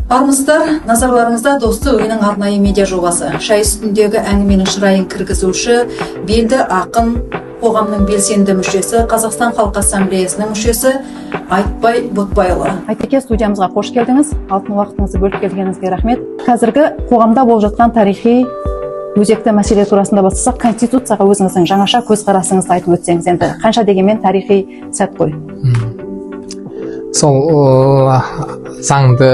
Армысыздар, назарларыңызда Досты Үйінің арнайы медиа жобасы. Шай үстіндегі әңгіменің шырайын кіргізуші, белді ақын, қоғамның белсенді мүшесі, Қазақстан Халқы Ассамблеясының мүшесі Айтбай Ботбайұлы. Айтеке, студиямызға қош келдіңіз. Алтын уақытыңызды бөліп келгеніңізге рахмет. Қазіргі қоғамда болып жатқан тарихи өзекті мәселе турасында бастасақ, Конституцияға өзіңіздің жаңаша көзқарасыңызды айтып өтсеңіз, енді қанша дегенмен тарихи сәт қой. Сол заңды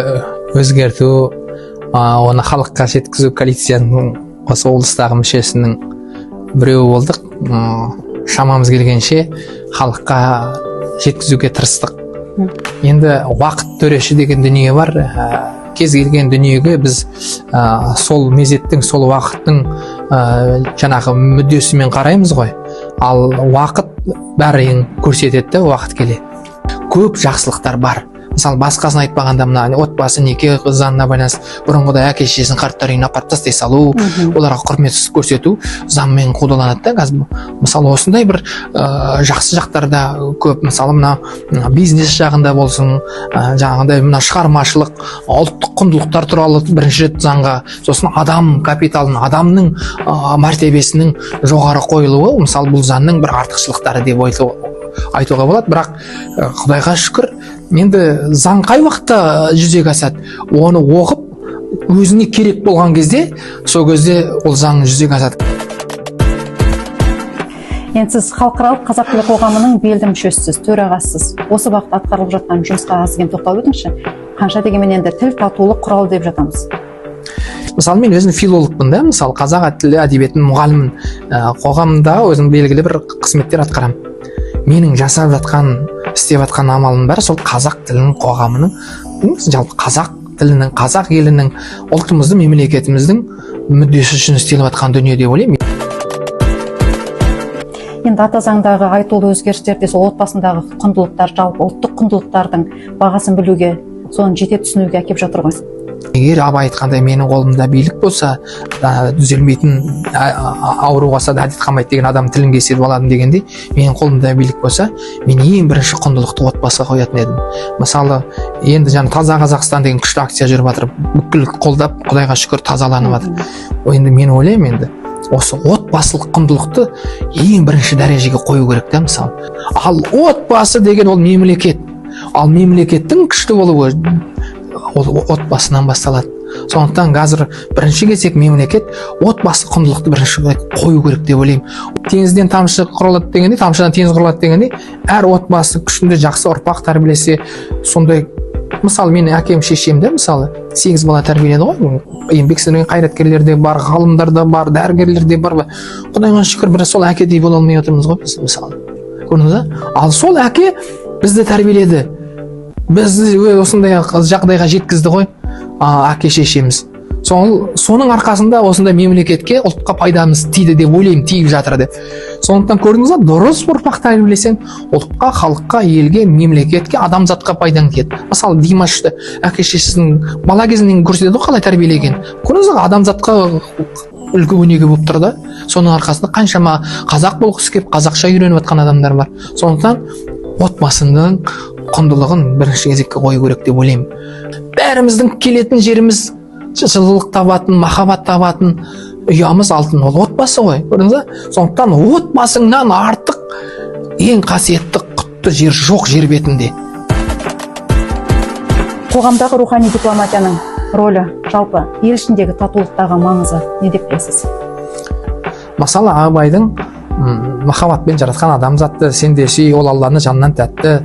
өзгерту, оны халыққа жеткізу коалицияның осы облыстағы мүшесінің біреуі болдық. Шамамыз келгенше халыққа жеткізуге тырыстық. Енді уақыт төреші деген дүние бар. Кез келген дүниеге біз сол мезеттің, сол уақыттың жаңағы мүддесімен қараймыз ғой. Ал уақыт бәрін көрсетеді, уақыт келе. Көп жақсылықтар бар. Мысалы, басқасын айтпағанда, мына отбасы неке заңына байланысты бұрынғыда әке шешесін қарттар үйіне апарып тастай салу, оларға құрмет көрсету заңмен қолданылады да. Қазір мысалы осындай бір жақсы жақтарда көп. Мысалы, мына бизнес жағында болсын, жаңағындай мына шығармашылық, ұлттық құндылықтар туралы бірінші рет заңға, сосын адам капиталын, адамның мәртебесінің жоғары қойылуы, мысалы, бұл заңның бір артықшылықтары деп айтуға болады. Бірақ Құдайға шүкір, енді заң қай уақытта жүзеге асады? Оны оқып, өзіне керек болған кезде, сол кезде ол заң жүзеге асады. Енді сіз халықаралық қазақ тілі қоғамының белді мүшесісіз, төрағасысыз. Осы бағытта атқарылып жатқан жұмысқа азген тоқталып өтіңізші. Қанша дегенмен енді тіл татулық құралы деп жатамыз. Мысалы, мен өзім филологпын да, мысалы, қазақ тілі әдебиетінің мұғалімін, қоғамда өзім белгілі бір қызметтер атқарамын. Менің жасап жатқан, істеп жатқан амалым бар, сол қазақ тілінің қоғамының, жалпы қазақ тілінің, қазақ елінің, ұлтымыздың, мемлекетіміздің мүддесі үшін істеліп жатқан дүние деп ойлаймын. Енді ата заңдағы айтулы өзгерістерде сол отбасындағы құндылықтар, жалпы ұлттық құндылықтардың бағасын білуге, соны жете түсінуге әкеп жатыр ғой. Егер Абай айтқандай менің қолымда билік болса, түзелмейтін ауру қалса да әдет қалмайды деген адам тілін кесіп аладым дегендей, менің қолымда билік болса, мен ең бірінші құндылықты отбасыға қоятын едім. Мысалы, енді таза Қазақстан деген күшті акция жүріп жатыр, бүкіл қолдап, Құдайға шүкір тазаланып жатыр. Енді мен ойлаймын, енді осы отбасылық құндылықты ең бірінші дәрежеге қою керек та, мысалы. Ал отбасы деген ол мемлекет. Ал мемлекеттің күшті болуы ол отбасынан басталады. Сондықтан қазір бірінші кезек мемлекет отбасы құндылықты бірінші қою керек деп ойлаймын. Теңізден тамшы құралады дегенде, тамшыдан теңіз құралады дегенде, әр отбасы күшінде жақсы ұрпақ тәрбиелесе, сондай. Мысалы, менің әкем, шешем де, мысалы, 8 бала тәрбиеледі ғой. Еңбек сіңірген қайраткерлер де бар, ғалымдар да бар, дәрігерлер де бар. Құдайға шүкір, бір сол әкедей бола алмай отырмыз ғой біз, мысалы. Көрдіңіз бе? Ал сол әке бізді тәрбиеледі. Бізді осындай жағдайға жеткізді ғой, әке шешеміз. Соның арқасында осындай мемлекетке, ұлтқа пайдамыз тиді деп ойлаймын, тиіп жатыр деп. Сондықтан көрдіңіз бе, дұрыс ұрпақ тәрбиелесең, ұлтқа, халыққа, елге, мемлекетке, адамзатқа пайдаң тиеді. Мысалы, Димашты әке шешесінің бала кезінен көрсетеді ғой, қалай тәрбиелеген. Көрдіңіз бе, адамзатқа үлгі өнеге болып тұр да. Соның арқасында қаншама қазақ болғысы келіп, қазақша үйреніп жатқан адамдар бар. Сондықтан отбасының құндылығын бірінші кезекке қою керек деп ойлаймын. Бәріміздің келетін жеріміз жылылық табатын, махаббат табатын ұямыз алтын, ол отбасы ғой. Көрдіңіз бе? Сондықтан отбасыңнан артық ең қасиетті, құтты жер жоқ жер бетінде. Қоғамдағы рухани дипломатияның рөлі, жалпы ел ішіндегі татулықтағы маңызы не деп білесіз? Мысалы, Абайдың махаббатпен жаратқан адамзатты сен де сүй, ол Алланы жаннан тәтті,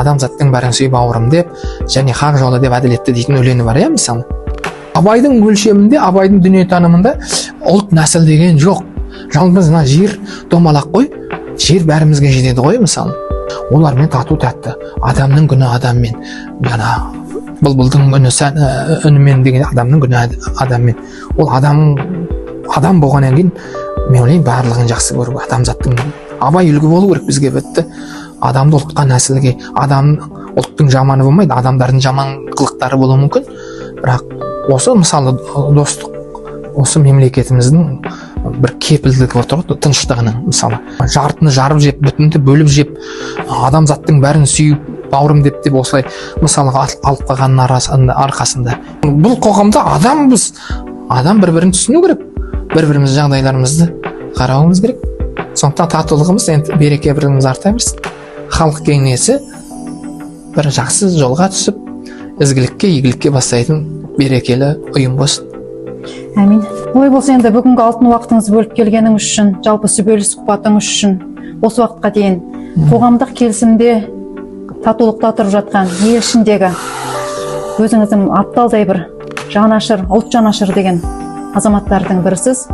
адамзаттың бәрін сүй бауырым деп, және хақ жолы деп әділетті дейтін өлеңі бар, иә, мысалы. Абайдың өлшемінде, Абайдың дүниетанымында ұлт нәсіл деген жоқ. Жалғыз жер домалақ қой, жер бәрімізге жетеді ғой, мысалы. Олармен тату тәтті, адамның күні адаммен, бұлбұлдың үнімен деген адамның күні адаммен. Ол адам болғаннан кейін, мен ойлаймын, барлығын жақсы көру, адамзаттың. Абай үлгі болу керек бізге, бітті. Адамды ұлтқа, нәсілге, ұлттың жаманы болмайды, адамдардың жаман қылықтары болуы мүмкін. Бірақ осы, мысалы, достық, осы мемлекетіміздің бір кепілдігі отыр ғой, тыныштығының, мысалы. Жартыны жарып жеп, бүтінді бөліп жеп, адамзаттың бәрін сүйіп, бауырым деп осылай мысалға алып қалғанның арқасында. Бұл қоғамда адамбыз, адам бір-бірін түсіну керек, бір-біріміз жағдайларымызды қарауымыз керек. Сондықтан татулығымыз, береке бірлігіміз арта берсін. Халық кеңесі бір жақсы жолға түсіп, ізгілікке, игілікке бастайтын берекелі ұйым болсын. Әмин. Олай болса енді бүгінгі алтын уақытыңызды бөліп келгеніңіз үшін, жалпы сүбелі сұхбатыңыз үшін осы уақытқа дейін қоғамдық келісімде татулықта тұрып жатқан ел ішіндегі өзіңіздің апталдай бір жанашыр, ұлт жанашыр деген азаматтардың бірісіз.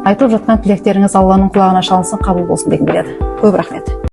Айтылып жатқан тілектеріңіз Алланың құлағына шалынсын, қабыл болсын дегім келеді. Көп рахмет.